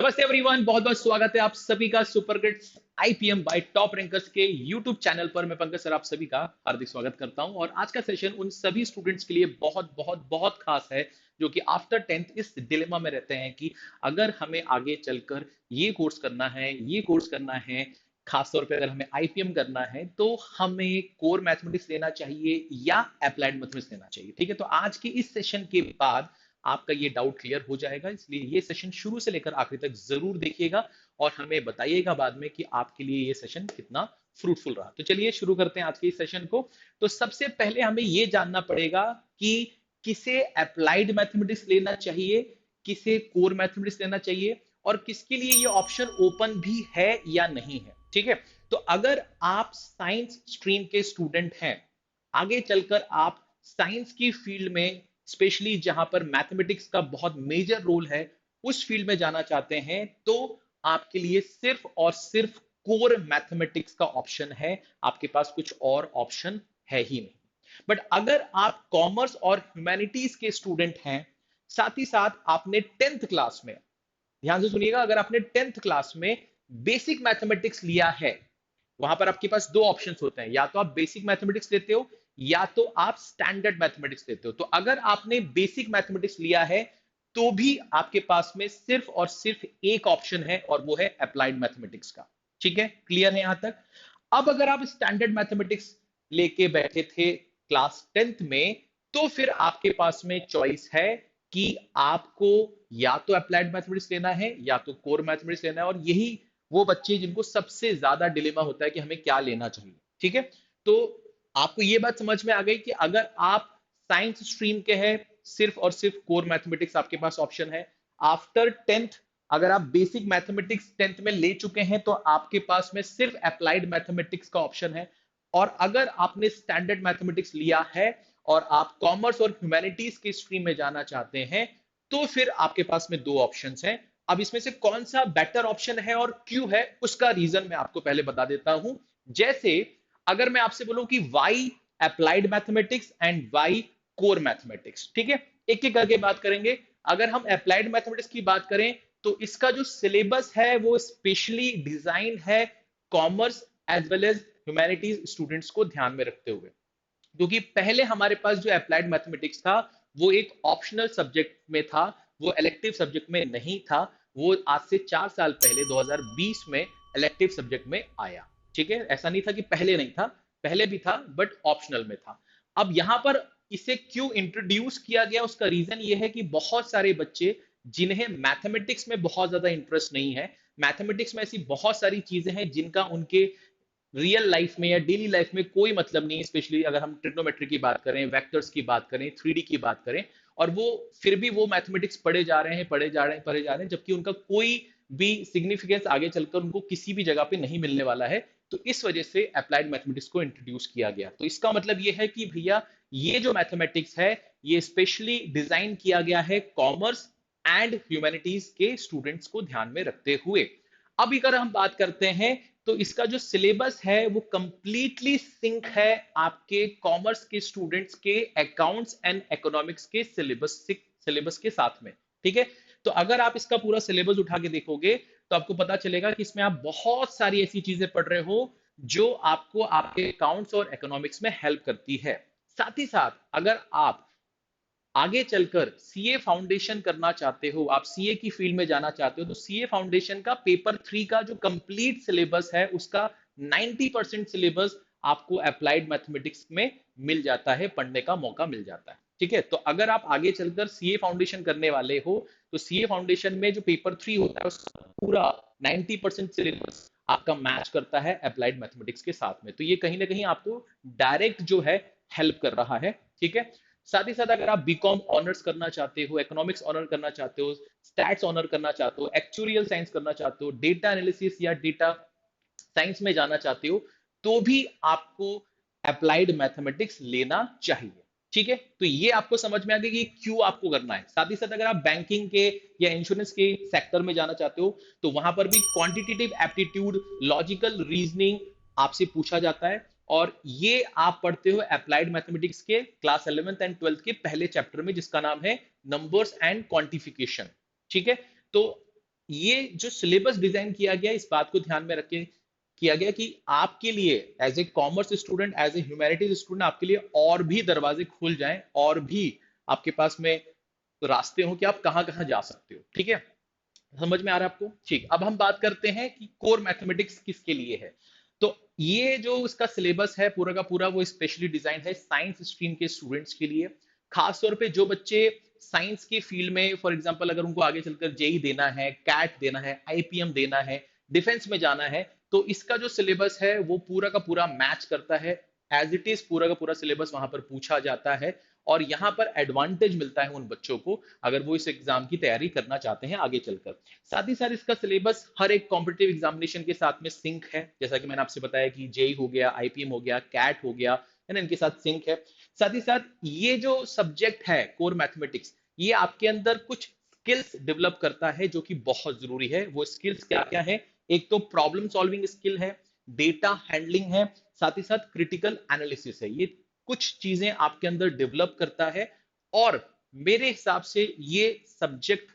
नमस्ते एवरीवन, बहुत बहुत स्वागत है आप सभी का super kids IPM bye top rankers के यूट्यूब चैनल पर। मैं पंकज सर आप सभी का हार्दिक स्वागत करता हूं और आज का सेशन उन सभी स्टूडेंट्स के लिए बहुत बहुत बहुत खास है जो कि आफ्टर 10th इस डिलेमा में रहते हैं कि अगर हमें आगे चलकर ये कोर्स करना है, ये कोर्स करना है, खासतौर पे अगर हमें आईपीएम करना है तो हमें कोर मैथमेटिक्स लेना चाहिए या अप्लाइड मैथमेटिक्स लेना चाहिए। ठीक है, तो आज के इस सेशन के बाद आपका ये डाउट क्लियर हो जाएगा, इसलिए ये सेशन शुरू से लेकर आखिर तक जरूर देखिएगा और हमें बताइएगा बाद में कि आपके लिए ये सेशन कितना फ्रूटफुल रहा। तो चलिए शुरू करते हैं आज के इस सेशन को। तो सबसे पहले हमें ये जानना पड़ेगा कि किसे अप्लाइड मैथमेटिक्स लेना चाहिए, किसे कोर मैथमेटिक्स लेना चाहिए और किसके लिए ये ऑप्शन ओपन भी है या नहीं है। ठीक है, तो अगर आप साइंस स्ट्रीम के स्टूडेंट हैं, आगे चलकर आप साइंस की फील्ड में, स्पेशली जहां पर मैथमेटिक्स का बहुत मेजर रोल है, उस फील्ड में जाना चाहते हैं, तो आपके लिए सिर्फ और सिर्फ कोर मैथमेटिक्स का ऑप्शन है। आपके पास कुछ और ऑप्शन है ही नहीं। बट अगर आप कॉमर्स और ह्यूमैनिटीज के स्टूडेंट हैं, साथ ही साथ आपने 10th क्लास में, ध्यान से सुनिएगा, अगर आपने 10th क्लास में बेसिक मैथमेटिक्स लिया है, वहां पर आपके पास दो ऑप्शंस होते हैं, या तो आप बेसिक मैथमेटिक्स लेते हो या तो आप स्टैंडर्ड मैथमेटिक्स लेते हो। तो अगर आपने बेसिक मैथमेटिक्स लिया है तो भी आपके पास में सिर्फ और सिर्फ एक ऑप्शन है और वो है अप्लाइड मैथमेटिक्स का। ठीक है, क्लियर है यहां तक? अब अगर आप स्टैंडर्ड मैथमेटिक्स लेके बैठे थे क्लास 10th में, तो फिर आपके पास में चॉइस है कि आपको या तो अप्लाइड मैथमेटिक्स लेना है या तो कोर मैथमेटिक्स लेना है। और यही वो बच्चे जिनको सबसे ज्यादा डिलेमा होता है कि हमें क्या लेना चाहिए। ठीक है, तो आपको ये बात समझ में आ गई कि अगर आप साइंस स्ट्रीम के हैं, सिर्फ और सिर्फ कोर मैथमेटिक्स आपके पास ऑप्शन है। आफ्टर 10th अगर आप बेसिक मैथमेटिक्स 10th में ले चुके हैं तो आपके पास में सिर्फ अप्लाइड मैथमेटिक्स का ऑप्शन है। और अगर आपने स्टैंडर्ड मैथमेटिक्स लिया है और आप कॉमर्स और ह्यूमैनिटीज की स्ट्रीम में जाना चाहते हैं, तो फिर आपके पास में दो ऑप्शंस हैं। अब इसमें से कौन सा बेटर ऑप्शन है और क्यों है, उसका रीजन मैं आपको पहले बता देता हूं। जैसे अगर मैं आपसे बोलूं कि why applied mathematics and why core mathematics, ठीक है, एक एक करके बात करेंगे। अगर हम अप्लाइड मैथमेटिक्स की बात करें तो इसका जो सिलेबस है वो स्पेशली डिजाइन है commerce as well as humanities students को ध्यान में रखते हुए। क्योंकि पहले हमारे पास जो अप्लाइड मैथमेटिक्स था वो एक ऑप्शनल सब्जेक्ट में था, वो इलेक्टिव सब्जेक्ट में नहीं था। वो आज से 4 साल पहले 2020 में इलेक्टिव सब्जेक्ट में आया। ठीक है, ऐसा नहीं था कि पहले नहीं था, पहले भी था बट ऑप्शनल में था। अब यहां पर इसे क्यों इंट्रोड्यूस किया गया, उसका रीजन ये है कि बहुत सारे बच्चे जिन्हें मैथमेटिक्स में बहुत ज्यादा इंटरेस्ट नहीं है, मैथमेटिक्स में ऐसी बहुत सारी चीजें हैं जिनका उनके रियल लाइफ में या डेली लाइफ में कोई मतलब नहीं, स्पेशली अगर हम ट्रिग्नोमेट्री की बात करें, वेक्टर्स की बात करें, 3D की बात करें, और वो फिर भी वो मैथमेटिक्स पढ़े जा रहे हैं, पढ़े जा रहे हैं, पढ़े जा रहे हैं, जबकि उनका कोई भी सिग्निफिकेंस आगे चलकर उनको किसी भी जगह पे नहीं मिलने वाला है। तो इस वजह से अप्लाइड मैथमेटिक्स को इंट्रोड्यूस किया गया। तो इसका मतलब ये है कि भैया ये जो मैथमेटिक्स है ये स्पेशली डिजाइन किया गया है कॉमर्स एंड ह्यूमैनिटीज के स्टूडेंट्स को ध्यान में रखते हुए। अब अगर हम बात करते हैं तो इसका जो सिलेबस है वो कंप्लीटली सिंक है आपके कॉमर्स के स्टूडेंट्स के अकाउंट्स एंड इकोनॉमिक्स के सिलेबस के साथ में। ठीक है, तो अगर आप इसका पूरा सिलेबस उठा के देखोगे तो आपको पता चलेगा कि इसमें आप बहुत सारी ऐसी चीजें पढ़ रहे हो जो आपको आपके अकाउंट्स और इकोनॉमिक्स में हेल्प करती है। साथ ही साथ अगर आप आगे चलकर सीए फाउंडेशन करना चाहते हो, आप सीए की फील्ड में जाना चाहते हो, तो सीए फाउंडेशन का पेपर 3 का जो कंप्लीट सिलेबस है उसका 90% सिलेबस आपको अप्लाइड मैथमेटिक्स में मिल जाता है, पढ़ने का मौका मिल जाता है। ठीक है, तो अगर आप आगे चलकर सीए फाउंडेशन करने वाले हो तो सीए फाउंडेशन में जो पेपर 3 होता है उसका पूरा 90% सिलेबस आपका मैच करता है अप्लाइड मैथमेटिक्स के साथ में। तो ये कहीं ना कहीं आपको डायरेक्ट जो है हेल्प कर रहा है। ठीक है, साथ ही साथ अगर आप बीकॉम ऑनर्स करना चाहते हो, इकोनॉमिक्स ऑनर करना चाहते हो, स्टैट्स ऑनर करना चाहते हो, एक्चुरियल साइंस करना चाहते हो, डेटा एनालिसिस या डेटा साइंस में जाना चाहते हो, तो भी आपको अप्लाइड मैथमेटिक्स लेना चाहिए। ठीक है, तो ये आपको समझ में आ गया कि क्यों आपको करना है। साथ ही साथ अगर आप बैंकिंग के या इंश्योरेंस के सेक्टर में जाना चाहते हो तो वहां पर भी क्वांटिटेटिव एप्टीट्यूड, लॉजिकल रीजनिंग आपसे पूछा जाता है। और ये आप पढ़ते हो अप्लाइड मैथमेटिक्स के क्लास 11th एंड 12th के पहले चैप्टर में, जिसका नाम है नंबर्स एंड क्वांटिफिकेशन। ठीक है, तो ये जो सिलेबस डिजाइन किया गया इस बात को ध्यान में रख के किया गया कि आपके लिए as a commerce student, as a humanities student, आपके लिए और भी दरवाजे खुल जाएं और भी आपके पास में रास्ते हो कि आप कहां कहां जा सकते हो। ठीक है, समझ में आ रहा है आपको? ठीक, अब हम बात करते हैं कि कोर मैथमेटिक्स किसके लिए है। तो ये जो इसका सिलेबस है पूरा का पूरा वो स्पेशली डिजाइन है साइंस स्ट्रीम के स्टूडेंट्स के लिए। खास तौर पे जो बच्चे साइंस के फील्ड में, फॉर एग्जांपल अगर उनको आगे चलकर जेई देना है, कैट देना है, आईपीएम देना है, डिफेंस में जाना है, तो इसका जो सिलेबस है वो पूरा का पूरा मैच करता है। एज इट इज पूरा का पूरा सिलेबस वहां पर पूछा जाता है और यहाँ पर एडवांटेज मिलता है उन बच्चों को अगर वो इस एग्जाम की तैयारी करना चाहते हैं आगे चलकर। साथ ही साथ इसका सिलेबस हर एक कॉम्पिटेटिव एग्जामिनेशन के साथ में सिंक है, जैसा कि मैंने आपसे बताया कि जेई हो गया, आईपीएम हो गया, कैट हो गया, है ना, इनके साथ सिंक है। साथ ही साथ ये जो सब्जेक्ट है कोर मैथमेटिक्स, ये आपके अंदर कुछ स्किल्स डेवलप करता है जो कि बहुत जरूरी है। वो स्किल्स क्या क्या है? एक तो प्रॉब्लम सॉल्विंग स्किल है, डेटा हैंडलिंग है, साथ ही साथ क्रिटिकल एनालिसिस है। ये कुछ चीजें आपके अंदर डेवलप करता है और मेरे हिसाब से ये सब्जेक्ट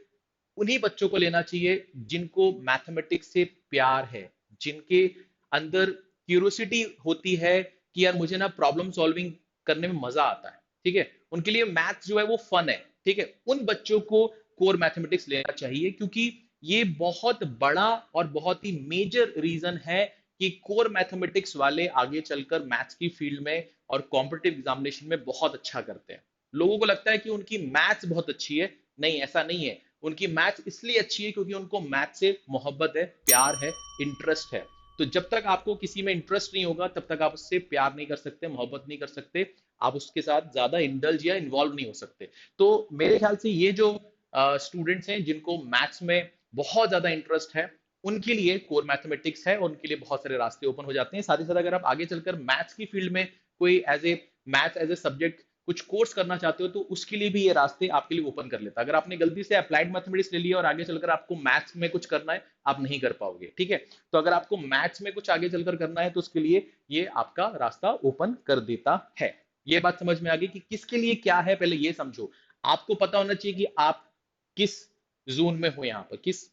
उन्हीं बच्चों को लेना चाहिए जिनको मैथमेटिक्स से प्यार है, जिनके अंदर क्यूरियोसिटी होती है कि यार मुझे ना प्रॉब्लम सॉल्विंग करने में मजा आता है। ठीक है, उनके लिए मैथ्स जो है वो फन है। ठीक है, उन बच्चों को कोर मैथमेटिक्स लेना चाहिए क्योंकि ये बहुत बड़ा और बहुत ही मेजर रीजन है कि कोर मैथमेटिक्स वाले आगे चलकर मैथ्स की फील्ड में और कॉम्पिटिटिव एग्जामिनेशन में बहुत अच्छा करते हैं। लोगों को लगता है कि उनकी मैथ्स बहुत अच्छी है, नहीं ऐसा नहीं है। उनकी मैथ्स इसलिए अच्छी है क्योंकि उनको मैथ से मोहब्बत है, प्यार है, इंटरेस्ट है। तो जब तक आपको किसी में इंटरेस्ट नहीं होगा तब तक आप उससे प्यार नहीं कर सकते, मोहब्बत नहीं कर सकते, आप उसके साथ ज्यादा इंडल्ज या इन्वॉल्व नहीं हो सकते। तो मेरे ख्याल से ये जो स्टूडेंट्स हैं जिनको मैथ्स में बहुत ज्यादा इंटरेस्ट है उनके लिए कोर मैथमेटिक्स है और उनके लिए बहुत सारे रास्ते ओपन हो जाते हैं। साथ ही साथ अगर आप आगे चलकर मैथ्स की फील्ड में कोई एज ए सब्जेक्ट कुछ कोर्स करना चाहते हो तो उसके लिए भी ये रास्ते आपके लिए ओपन कर लेता है। अगर आपने गलती से अप्लाइड मैथमेटिक्स ले लिया और आगे चलकर आपको मैथ्स में कुछ करना है, आप नहीं कर पाओगे। ठीक है, तो अगर आपको मैथ्स में कुछ आगे चलकर करना है तो उसके लिए ये आपका रास्ता ओपन कर देता है। ये बात समझ में आ गई कि किसके लिए क्या है, पहले ये समझो। आपको पता होना चाहिए कि आप किस जोन में हो, यहाँ पर किस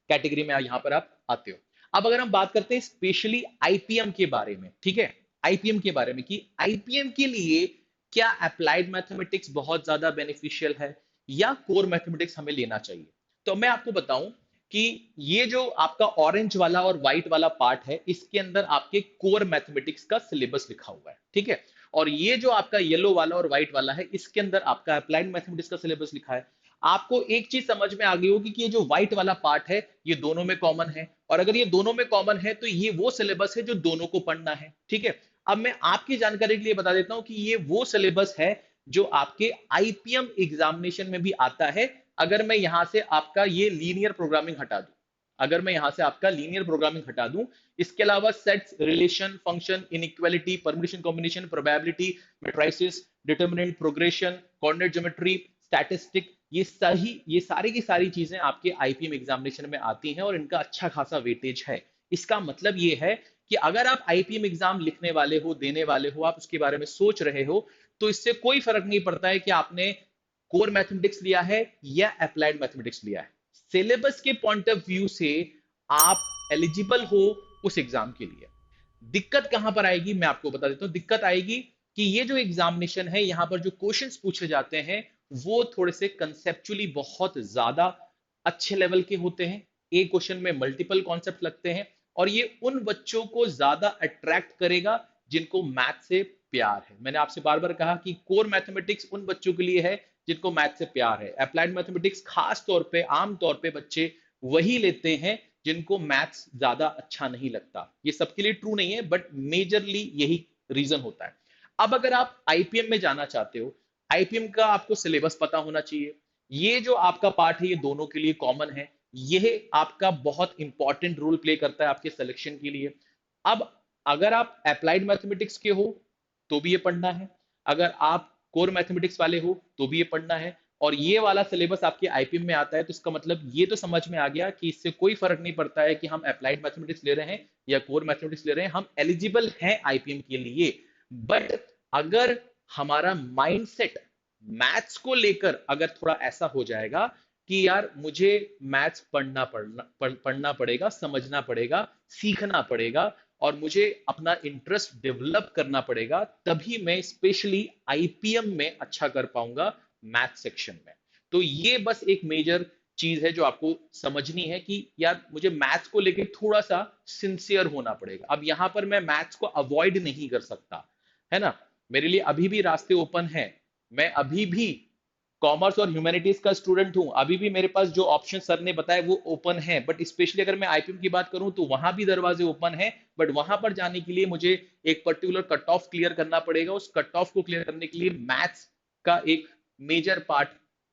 कैटेगरी में यहां पर आप आते हो। अब अगर हम बात करते हैं स्पेशली आईपीएम के बारे में, ठीक है, आईपीएम के बारे में कि आईपीएम के लिए क्या अप्लाइड मैथमेटिक्स बहुत ज्यादा बेनिफिशियल है या कोर मैथमेटिक्स हमें लेना चाहिए। तो मैं आपको बताऊं कि ये जो आपका ऑरेंज वाला और व्हाइट वाला पार्ट है इसके अंदर आपके कोर मैथमेटिक्स का सिलेबस लिखा हुआ है। ठीक है, और ये जो आपका येलो वाला और व्हाइट वाला है इसके अंदर आपका अप्लाइड मैथमेटिक्स का सिलेबस लिखा है। आपको एक चीज समझ में आ गई होगी कि ये जो व्हाइट वाला पार्ट है ये दोनों में कॉमन है, और अगर ये दोनों में कॉमन है तो ये वो सिलेबस है जो दोनों को पढ़ना है। ठीक है, अब मैं आपकी जानकारी के लिए बता देता हूं कि ये वो सिलेबस है जो आपके आईपीएम एग्जामिनेशन में भी आता है। अगर मैं यहां से आपका ये लीनियर प्रोग्रामिंग हटा दूं, अगर मैं यहां से आपका लीनियर प्रोग्रामिंग हटा दूं, इसके अलावा sets, relation, function, inequality, permutation, combination, probability, matrices, determinant, progression, coordinate geometry, statistic, ये सारी की सारी चीजें आपके आईपीएम एग्जामिनेशन में आती हैं और इनका अच्छा खासा वेटेज है। इसका मतलब ये है कि अगर आप आईपीएम एग्जाम लिखने वाले हो, देने वाले हो, आप उसके बारे में सोच रहे हो, तो इससे कोई फर्क नहीं पड़ता है कि आपने कोर मैथमेटिक्स लिया है या अप्लाइड मैथमेटिक्स लिया है। सिलेबस के पॉइंट ऑफ व्यू से आप एलिजिबल हो उस एग्जाम के लिए। दिक्कत कहां पर आएगी मैं आपको बता देता हूं। दिक्कत आएगी कि ये जो एग्जामिनेशन है यहां पर जो क्वेश्चंस पूछे जाते हैं वो थोड़े से कंसेप्चुअली बहुत ज्यादा अच्छे लेवल के होते हैं। एक क्वेश्चन में मल्टीपल कॉन्सेप्ट लगते हैं और ये उन बच्चों को ज्यादा अट्रैक्ट करेगा जिनको मैथ से प्यार है। मैंने आपसे बार बार कहा कि कोर मैथमेटिक्स उन बच्चों के लिए है जिनको मैथ से प्यार है। अप्लाइड मैथमेटिक्स खास तौर पे, आम तौर पे बच्चे वही लेते हैं जिनको मैथ्स ज्यादा अच्छा नहीं लगता। ये सबके लिए ट्रू नहीं है बट मेजरली यही रीजन होता है। अब अगर आप आईपीएम में जाना चाहते हो, आईपीएम का आपको सिलेबस पता होना चाहिए। ये जो आपका पार्ट है ये दोनों के लिए कॉमन है। यह आपका बहुत इंपॉर्टेंट रोल प्ले करता है आपके सिलेक्शन के लिए। अब अगर आप अप्लाइड मैथमेटिक्स के हो तो भी ये पढ़ना है, अगर आप कोर मैथमेटिक्स वाले हो तो भी ये पढ़ना है, और ये वाला सिलेबस आपके आईपीएम में आता है तो इसका मतलब ये तो समझ में आ गया कि इससे कोई फर्क नहीं पड़ता है कि हम अप्लाइड मैथमेटिक्स ले रहे हैं या कोर मैथमेटिक्स ले रहे हैं, हम एलिजिबल हैं आईपीएम के लिए। बट अगर हमारा माइंडसेट मैथ्स को लेकर अगर थोड़ा ऐसा हो जाएगा कि यार मुझे मैथ्स पढ़ना पड़ेगा, समझना पड़ेगा, सीखना पड़ेगा और मुझे अपना इंटरेस्ट डेवलप करना पड़ेगा, तभी मैं स्पेशली आईपीएम में अच्छा कर पाऊंगा मैथ सेक्शन में। तो ये बस एक मेजर चीज है जो आपको समझनी है कि यार मुझे मैथ्स को लेके थोड़ा सा सिंसियर होना पड़ेगा। अब यहां पर मैं मैथ्स को अवॉइड नहीं कर सकता, है ना। मेरे लिए अभी भी रास्ते ओपन है। मैं अभी भी कॉमर्स और ह्यूमैनिटीज का स्टूडेंट हूं, अभी भी मेरे पास जो ऑप्शन सर ने बताया वो ओपन है। बट स्पेशली अगर मैं आईपीएम की बात करूं तो वहां भी दरवाजे ओपन है। बट वहां पर जाने के लिए मुझे एक पर्टिकुलर कट ऑफ क्लियर करना पड़ेगा। उस कट ऑफ को क्लियर करने के लिए मैथ्स का एक मेजर पार्ट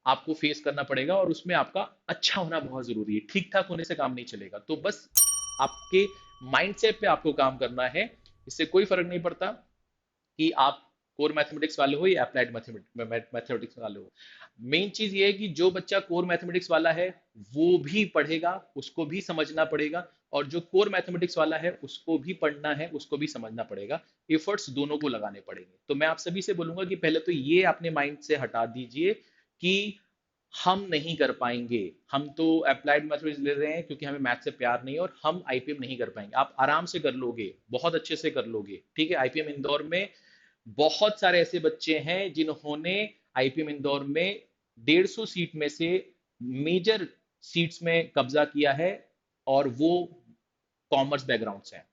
आपको फेस करना पड़ेगा और उसमें आपका अच्छा होना बहुत जरूरी है। ठीक ठाक होने से काम नहीं चलेगा। तो बस आपके माइंडसेट पे आपको काम करना है। इससे कोई फर्क नहीं पड़ता कि आप कोर मैथमेटिक्स वाले हो या अप्लाइड मैथमेटिक्स वाले हो। मेन चीज ये है कि जो बच्चा कोर मैथमेटिक्स वाला है वो भी पढ़ेगा, उसको भी समझना पड़ेगा, और जो कोर मैथमेटिक्स वाला है उसको भी पढ़ना है, उसको भी समझना पड़ेगा। एफर्ट्स दोनों को लगाने पड़ेंगे। तो मैं आप सभी से बोलूंगा कि पहले तो ये अपने माइंड से हटा दीजिए कि हम नहीं कर पाएंगे, हम तो अप्लाइड मैथमेटिक्स ले रहे हैं क्योंकि हमें मैथ से प्यार नहीं है और हम आईपीएम नहीं कर पाएंगे। आप आराम से कर लोगे, बहुत अच्छे से कर लोगे, ठीक है। आईपीएम इंदौर में बहुत सारे ऐसे बच्चे हैं जिन्होंने आईपीएम इंदौर में 150 सीट में से मेजर सीट्स में कब्जा किया है, और वो कॉमर्स बैकग्राउंड से हैं,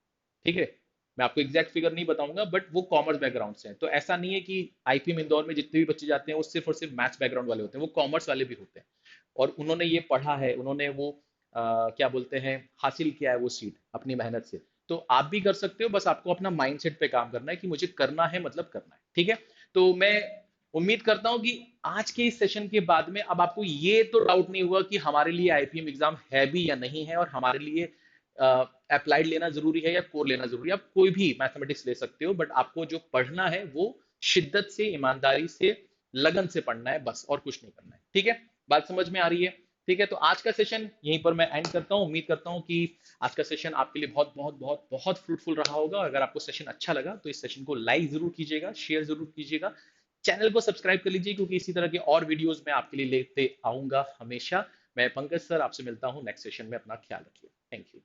ठीक है। मैं आपको एग्जैक्ट फिगर नहीं बताऊंगा बट वो कॉमर्स बैकग्राउंड से हैं। तो ऐसा नहीं है कि आईपीएम इंदौर में जितने भी बच्चे जाते हैं वो सिर्फ और सिर्फ मैथ्स बैकग्राउंड वाले होते हैं, वो कॉमर्स वाले भी होते हैं। और उन्होंने ये पढ़ा है, उन्होंने वो क्या बोलते हैं, हासिल किया है वो सीट अपनी मेहनत से। तो आप भी कर सकते हो, बस आपको अपना माइंडसेट पे काम करना है कि मुझे करना है मतलब करना है, ठीक है। तो मैं उम्मीद करता हूं कि आज के इस सेशन के बाद में अब आपको ये तो डाउट नहीं हुआ कि हमारे लिए आईपीएम एग्जाम है भी या नहीं है, और हमारे लिए अप्लाइड लेना जरूरी है या कोर लेना जरूरी है। आप कोई भी मैथमेटिक्स ले सकते हो, बट आपको जो पढ़ना है वो शिद्दत से, ईमानदारी से, लगन से पढ़ना है, बस और कुछ नहीं करना है, ठीक है। बात समझ में आ रही है? ठीक है, तो आज का सेशन यहीं पर मैं एंड करता हूं। उम्मीद करता हूं कि आज का सेशन आपके लिए बहुत बहुत बहुत बहुत फ्रूटफुल रहा होगा। अगर आपको सेशन अच्छा लगा तो इस सेशन को लाइक जरूर कीजिएगा, शेयर जरूर कीजिएगा, चैनल को सब्सक्राइब कर लीजिए, क्योंकि इसी तरह के और वीडियोस मैं आपके लिए लेते आऊंगा हमेशा। मैं पंकज सर आपसे मिलता हूं नेक्स्ट सेशन में। अपना ख्याल रखिए। Thank you.